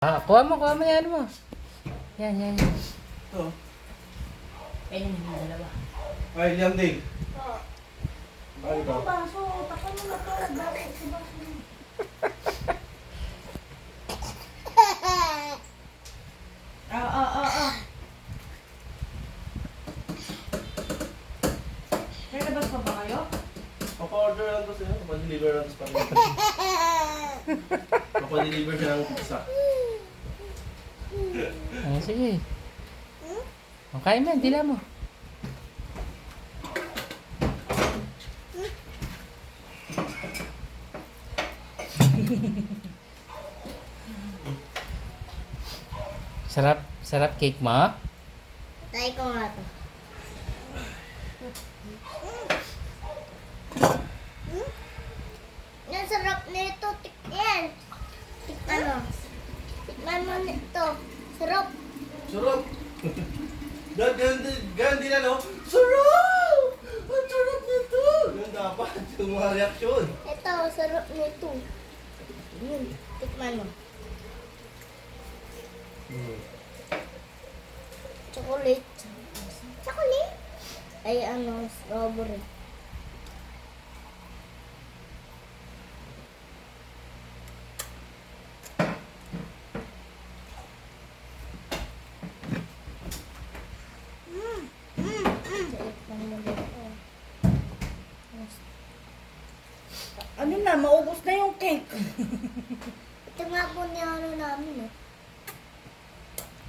Kuha mo yan mo. Yan. Ito. Ayun yung dalawa. Ay, Liam Ding. Ay, Ito ito. baso, takpan mo na to. Bakit sa baso? Lalabas pa ba kayo? Papa-order lang to sa'yo. Papa-deliver lang to sa pamilya. Papa-deliver siya ng pizza. Sige. Kain mo, dila mo. Sarap cake mo. Try ko nga to. Ang sarap nito. Tikman. Tikman mo. Tikman mo nito. Sarap. Sarap! Ganun din ano? Sarap! Ang sarap nito! Ganun dapat yung mga reaksyon. Ito, sarap nito. Tikman mo. Chocolate. Chocolate? Ay, strawberry. Tikman mo dito. Ano na, maubos na yung cake. Ito nga po ni namin eh.